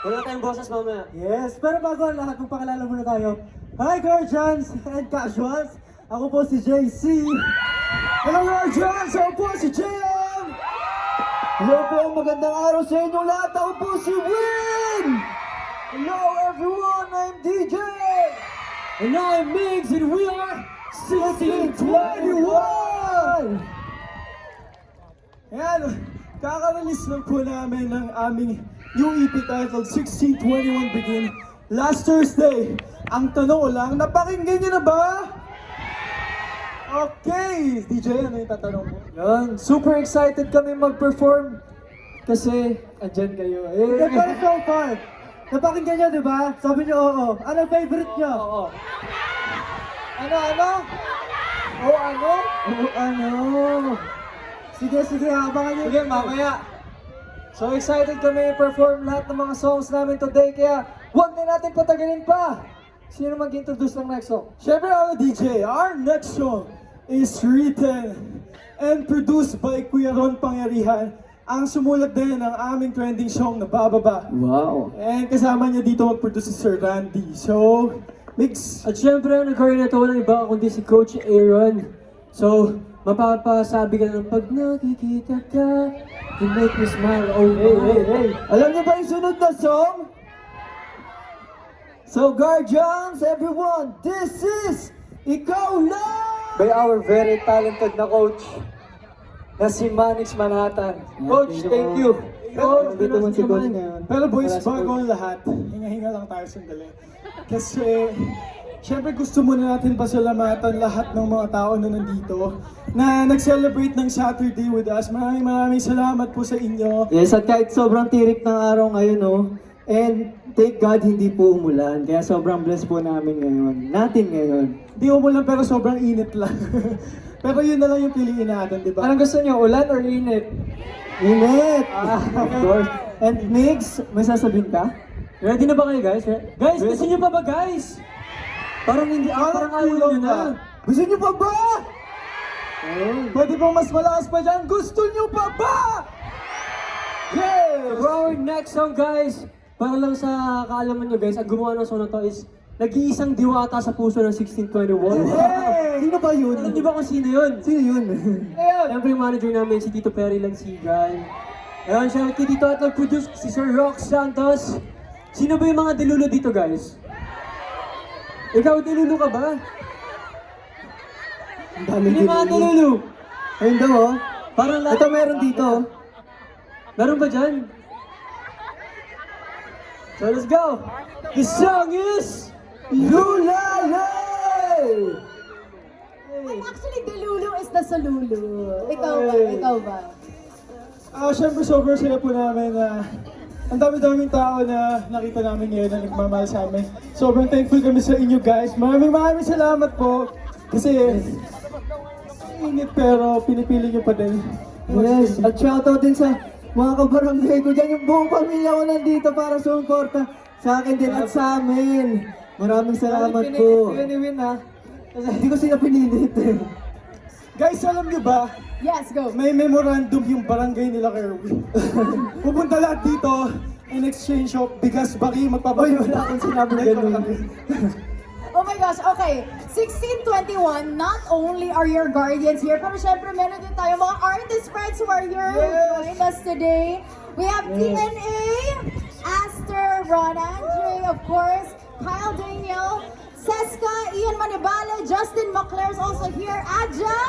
Wala tayong boses mamaya. Yes, pero bago ang lahat, magpakilala muna tayo. Hi Guardians and Casuals! Ako po si JC. Hello Guardians! Ako po si JM! Hello po, magandang araw sa inyo lahat. Ako po si Win! Hello everyone, I'm DJ! And I'm Migs and we are 1621! Ayan, kaka-release lang po namin ng aming new EP titled 1621 Begin last Thursday. Ang tanong ko lang, napakinggan niyo na ba? Okay, DJ, ano yung tatanong mo? Yan, super excited kami mag-perform kasi andyan kayo. Pero so far, napakinggan niyo, di ba? Sabi niyo oo. Ano favorite niyo? Oo. Ano? Oh, ano? Oh, ano? Sige, abangan niyo. Sige, mamaya. So excited kami i-perform lahat ng mga songs namin today kaya huwag na natin patagalin pa. Sino mag-introduce ng next song? Siyempre ako DJ, our next song is written and produced by Kuya Ron Pangyarihan. Ang sumulat din ng aming trending song na Bababa. Wow. And kasama niya dito mag-produce si Sir Randy. So, mix. At syempre, nag-career na ito walang iba kundi si Coach Aaron. So, mapapasabi ka ng pag nakikita ka, you make me smile, oh hey. Alam niyo ba yung sunod na song? So, Guardians, everyone, this is Ikaw Lang! By our very talented na coach na si Manix Manhattan. Coach, thank you. Pero, Nandito man si Coach ngayon. pero boys, Wala si bago Coach. ang lahat, hinga-hinga lang tayo sandali. Kasi, syempre gusto muna natin pasalamatan lahat ng mga tao na nandito na nag-celebrate ng Saturday with us. Maraming salamat po sa inyo. Yes, at kahit sobrang tirik ng araw ngayon, no? And thank God hindi po umulan. Kaya sobrang blessed po namin ngayon. Natin ngayon. Di umulan pero sobrang init lang. Pero yun na lang yung piliin natin, di ba? Anong gusto niyo? Ulan or init? Init! Of course. And Migs, may sasabihin ka? Ready na ba kayo guys? Guys, gusto niyo pa ba guys? Parang hindi, parang ayaw kulang niyo na. pa. Gusto niyo pa ba? Pwede pong mas malakas pa dyan. Gusto niyo pa ba? Yes! For our next song guys, para lang sa kaalaman nyo guys, ang gumawa ng song na to is nag-iisang diwata sa puso ng 1621. Hey! Sino ba yun? Alam niyo ba kung sino yun? Sino yun? Siyempre yung manager namin, si Tito Perry Lansigan. Ayun, siya kay dito at nag-produce si Sir Rock Santos. Sino ba yung mga dilulo dito guys? Ikaw, dilulo ka ba? Ang dami Hindi mga dilulo. Ayun daw oh. Parang lahat. Ito meron dito. Meron ba dyan? So let's go! The song is Lulalay! Actually, the Lulu is the Salulu. Ikaw ba? Syempre sobrang sila po namin na ang dami-daming tao na nakita namin ngayon na nagmamahal sa amin. Sobrang thankful kami sa inyo guys. Maraming salamat po. Kasi init pero pinipili nyo pa din. Yes, at shoutout din sa mga kabarangay ko dyan. Yung buong pamilya ko nandito para sumuporta sa akin din at sa amin. Maraming salamat po. Win ha. Kasi hindi ko sila pinilit eh. Guys, alam nyo ba? Yes, go. May memorandum yung barangay nila Kerwin. Pupunta lahat dito in exchange of bigas baki magpapayo. Wala akong sinabing ganun. Oh my gosh, okay. 1621, not only are your guardians here, pero syempre meron din tayo mga artist friends who are here who joined us today. We have TNA, Aster, Ron Andre, of course, Kyle Daniel, Seska, Ian Manibale, Justin McClare is also here, Adja,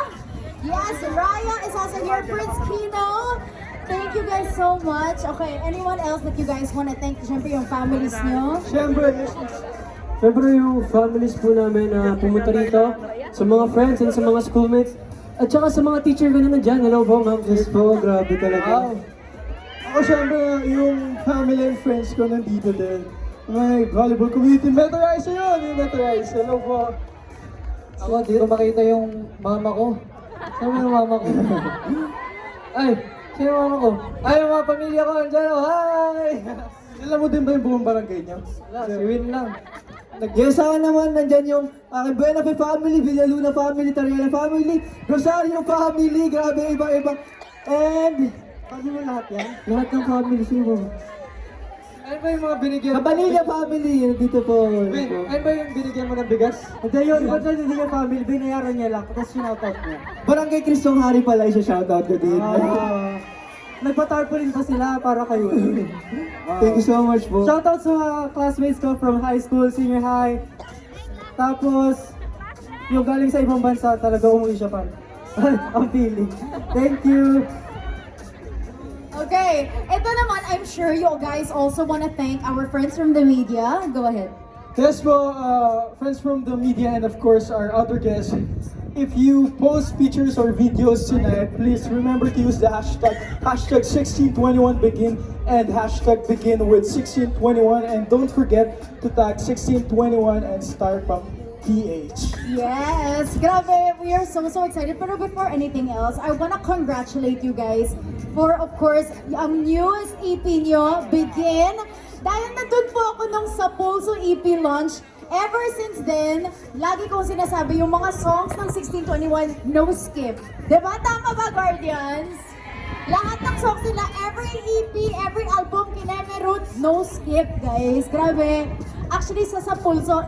yes, Raya is also here, Prince Kino. Thank you guys so much. Okay, anyone else that you guys want to thank? Syempre yung families nyo. Siyempre, Siyempre yung families po namin na pumunta rito, sa mga friends and sa mga schoolmates, at saka sa mga teacher ko na nandyan. Hello po ma'am, yes po, grabe talaga. ako siyempre yung family and friends ko nandito din. May volleyball community, Meteorize yun! Yung Meteorize, hello po. Ako, di ko makita yung mama ko. Saan yung mama ko? Ay, sino yung mama ko? Ay, yung mga pamilya ko, andyan o, hi! Alam mo din ba yung buong barangay niyo? Wala, si Win lang. Yes, sa akin naman, nandyan yung aking Buenafe family, Villaluna family, Tariela family, Rosario family, grabe, iba-iba. And, ano mo lahat yan? Lahat ng family, sino? Ano ba yung mga binigyan? Kabanilla family, dito po. Win, ano ba yung binigyan mo ng bigas? Hindi yun, iba na hindi niya family, binayaran niya lang, tapos sinoutout niya. Barangay Cristong Hari pala, isa shoutout ko din. Nagpa-tarpaulin pa sila para kayo. Thank you so much po. Shoutout sa mga classmates ko from high school, senior high. Tapos, yung galing sa ibang bansa, talaga umuwi siya pa. Ang feeling. Thank you. Okay, ito naman, I'm sure you guys also want to thank our friends from the media. Go ahead. Yes po, friends from the media and of course our other guests. If you post pictures or videos tonight, please remember to use the hashtag 1621begin and hashtag begin with 1621 and don't forget to tag 1621 and Starpump PH. Yes, grabe, we are so excited. Pero before anything else, I wanna congratulate you guys for, of course, ang newest EP nyo, Begin. Dahil nandun po ako nung sa Pulso EP launch, ever since then, lagi kong sinasabi yung mga songs ng 1621, no skip. Diba? Tama ba, Guardians? Lahat ng songs nila, every EP, every album, Kinemerut, no skip, guys. Grabe. Actually, sa Pulso,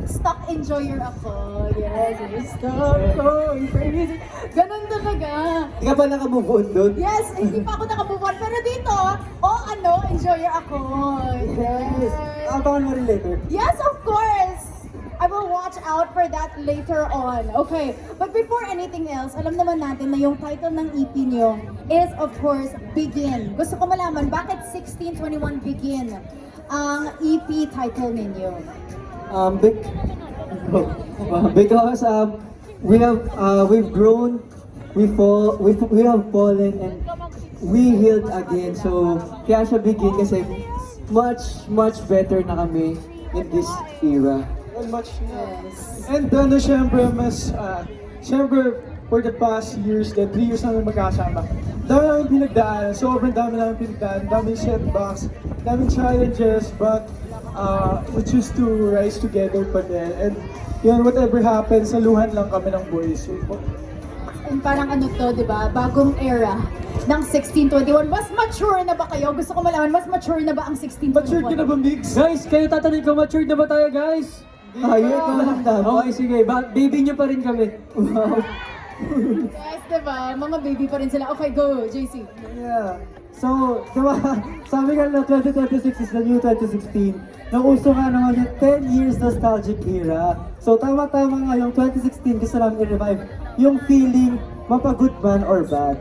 stuck enjoyer ako. Yes, stuck enjoyer. Ganun talaga. Hindi ka pa nakamove on doon? Yes, hindi pa ako nakamove on. Pero dito, enjoyer ako. Yes. Abangan mo rin later. Yes, of course. I will watch out for that later on. Okay, but before anything else, alam naman natin na yung title ng EP nyo is, of course, Begin. Gusto ko malaman, bakit 1621 Begin ang EP title ninyo? Because we've grown, we have fallen, and we healed again. So kaya siya Begin kasi much better na kami in this era. And much Yes. and syempre syempre for the past years, the 3 years namin magkasama, dami namin pinagdaanan, sobrang dami namin pinagdaanan, daming setbacks, daming challenges, but we choose to rise together pa din. And yun, whatever happens, saluhan lang kami ng boys. So, And parang di ba? Bagong era ng 1621. Mas mature na ba kayo? Gusto ko malaman, mas mature na ba ang 1621? mature ka na ba, Migs? Guys, kayo tatanungin ko, matured na ba tayo, guys? Ayun, ito lang dapat. Okay, sige. Baby nyo pa rin kami. Yes, di ba? Mga baby pa rin sila. Okay, go, JC. Yeah. So, diba, sabi nga na 2026 is the new 2016. Nauso nga naman yung 10 years nostalgic era. So, tama-tama nga yung 2016 gusto namin i-revive yung feeling mapa-good man or bad.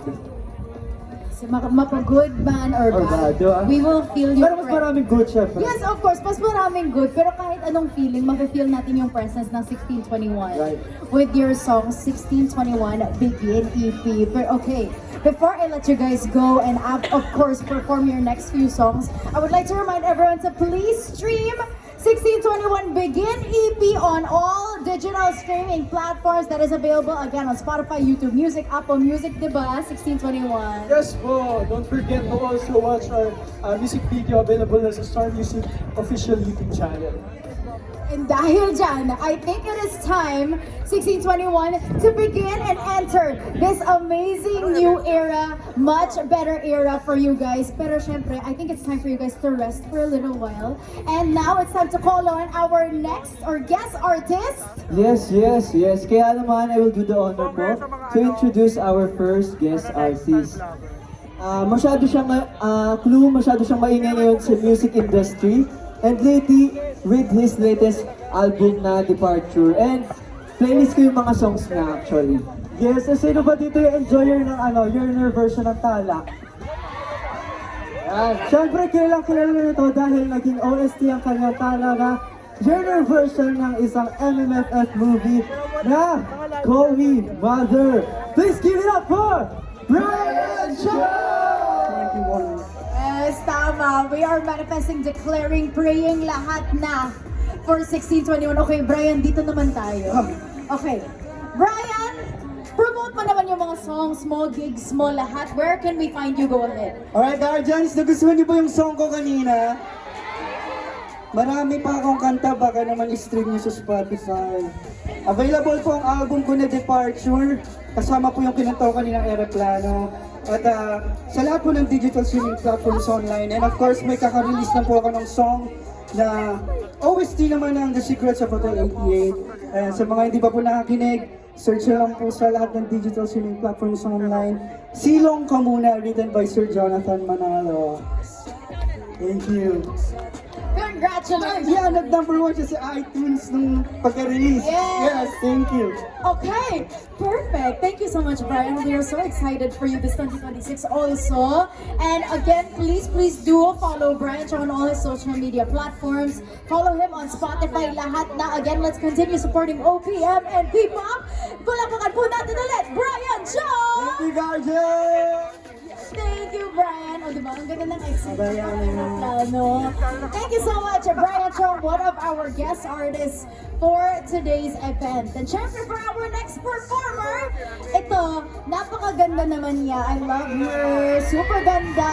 Mapa-good man or Or bad, bad, diba? we will feel your Pero mas maraming good, syempre. Yes, of course, mas maraming good. Pero kahit anong feeling, mag-feel natin yung presence ng 1621. Right. With your song 1621 Begin EP. But okay, before I let you guys go and of course perform your next few songs, I would like to remind everyone to please stream 1621 Begin EP on all digital streaming platforms that is available again on Spotify, YouTube Music, Apple Music, diba? 1621. Yes po, don't forget to also watch our music video available as a Star Music official YouTube channel. And dahil dyan, I think it is time, 1621, to begin and enter this amazing new era, much better era for you guys. Pero syempre, I think it's time for you guys to rest for a little while. And now it's time to call on our next or guest artist. Yes. Kaya naman, I will do the honor po to introduce our first guest artist. Masyado siyang maingay ngayon sa music industry. And lately, with his latest album na Departure. And playlist ko yung mga songs na actually. Yes, sino ba dito yung enjoyer ng Yearner version ng Tala? Siyempre, kilala na ito dahil naging OST ang kanyang Tala na Yearner version ng isang MMFF movie na Call Me Mother. Please give it up for Brian Shaw! Thank you, Warren. Yes, tama. We are manifesting, declaring, praying lahat na for 1621. Okay, Brian, dito naman tayo. Okay. Brian, promote mo naman yung mga songs mo, gigs mo, lahat. Where can we find you? Go ahead. Alright, Guardians, nagustuhan niyo ba yung song ko kanina? Marami pa akong kanta, baka naman i-stream niyo sa Spotify. Available po ang album ko na Departure. Kasama po yung kinanta ko kaninang Aeroplano. At sa lahat po ng digital streaming platforms online. And of course, may kaka-release na po ako ng song na OST naman ng The Secrets of Hotel 88. And sa mga hindi pa po nakakinig, search na lang po sa lahat ng digital streaming platforms online. Silong Ka Muna, written by Sir Jonathan Manalo. Thank you. Congratulations! Yeah, nag-number 1 siya sa iTunes nung pagka-release. Yes. Thank you. Okay, perfect. Thank you so much, Brian. We are so excited for you this 2026 also. And again, please do follow Brian Chong on all his social media platforms. Follow him on Spotify, lahat na. Again, let's continue supporting OPM and P-pop. Palapakan po natin ulit, Brian Chong! Thank you, Guardian! Thank you, Brian. O, diba? Ang ganda ng excitement ng plano. Thank you so much, Brian Chong, one of our guest artists for today's event. And syempre, for our next performer, ito, napakaganda naman niya. I love her. Super ganda.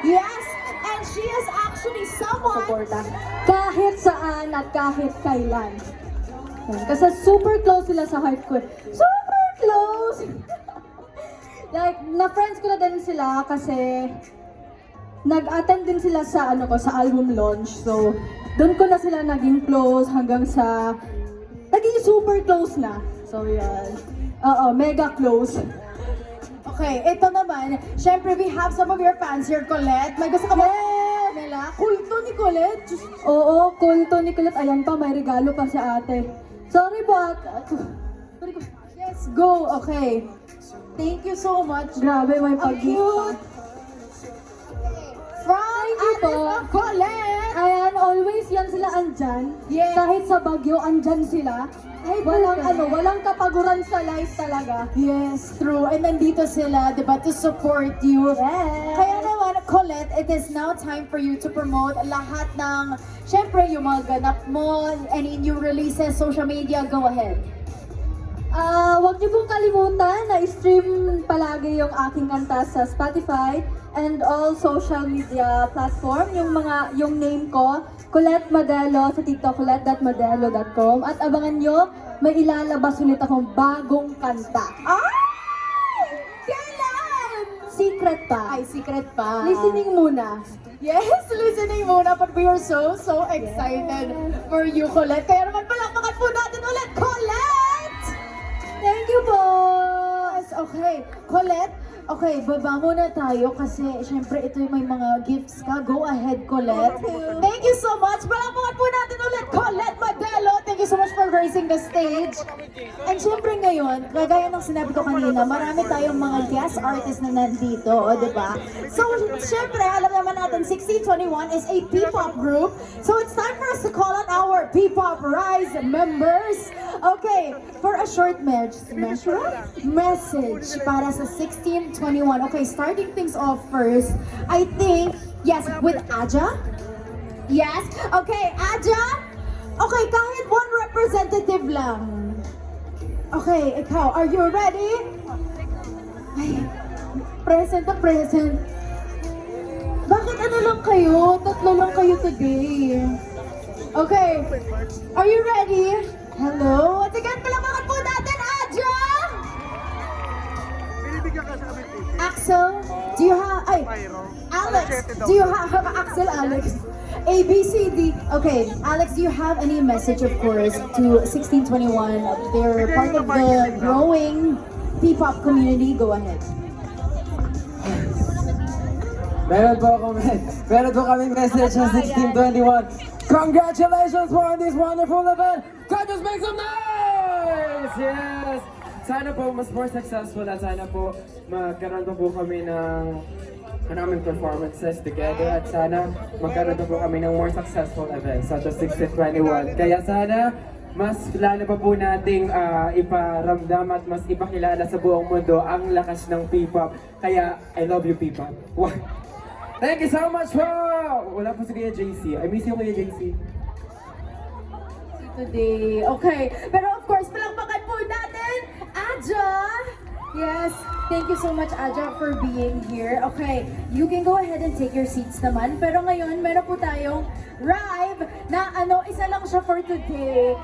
Yes, and she is actually someone Kahit saan at kahit kailan. Yan. Kasi super close sila sa heart ko. Super close! Like, na-friends ko na din sila kasi nag-attend din sila sa sa album launch. So, doon ko na sila naging close hanggang sa naging super close na. So, yan. Oo, mega close. Okay, ito naman, syempre we have some of your fans here, Colette. May gusto ka ba nila? Kulto ni Colette? Diyos. Oo, cool to ni Colette. Ayan pa, may regalo pa sa ate. Sorry po sorry ko. Yes, go. Okay. Thank you so much. Grabe, may Ang pag-gift pa. cute. From Thank you po. Colette. Ayan, always yan sila andyan. Yes. Kahit sa Baguio, andyan sila. Ay, Walang perfect. walang kapaguran sa life talaga. Yes, true. And nandito sila, di ba, to support you. Yes. Kaya naman, Colette, it is now time for you to promote lahat ng, syempre, yung mga ganap mo, any new releases, social media, go ahead. Huwag niyo pong kalimutan na i-stream palagi yung aking kanta sa Spotify and all social media platform. Yung name ko, Colette Madelo sa TikTok, colette.madelo.com. At abangan nyo, may ilalabas ulit akong bagong kanta. Ay! Kailan? Secret pa. Ay, secret pa. Listening muna. Yes, listening muna, but we are so excited for you, Colette. Kaya naman palakpakan po natin ulit, Colette! Thank you po! Yes, okay. Colette, okay, baba muna tayo kasi syempre ito yung may mga gifts ka. Go ahead, Colette. Thank you so much. Palakpakan po natin ulit, Colette Madelo. Thank you so much for gracing the stage. And syempre ngayon, kagaya ng sinabi ko kanina, marami tayong mga guest artists na nandito, di ba? So, syempre, alam naman natin, 1621 is a P-pop group. So, it's time for us to call on our P-pop Rise members. Okay, for a short message para sa 1621. Okay, starting things off first, I think, yes, with Aja. Yes, okay, Aja. Okay, kahit one representative lang. Okay, ikaw, are you ready? Ay, present na present. Bakit ano lang kayo? Tatlo lang kayo today. Okay, are you ready? Hello? At again, palamakan po natin, Aja! Axel, do you have, Alex, do you have, Axel, Alex, A, B, C, D. Okay, Alex, do you have any message, of course, to 1621? They're part of the growing P-pop community. Go ahead. Meron po kami message sa 1621. Congratulations for this wonderful event! God, just make some noise! Yes! Sana po mas more successful at sana po magkaroon pa po kami ng maraming performances together at sana magkaroon pa po kami ng more successful events such as 1621. Kaya sana mas lalo pa po nating iparamdam at mas ipakilala sa buong mundo ang lakas ng P-pop. Kaya I love you P-pop. Wow. Thank you so much po! Wala po si Kuya JC. I miss you Kuya JC. Today. Okay. Pero of course, palakpakan po natin, Aja! Yes, thank you so much, Aja, for being here. Okay, you can go ahead and take your seats naman. Pero ngayon, meron po tayong Rive na isa lang siya for today.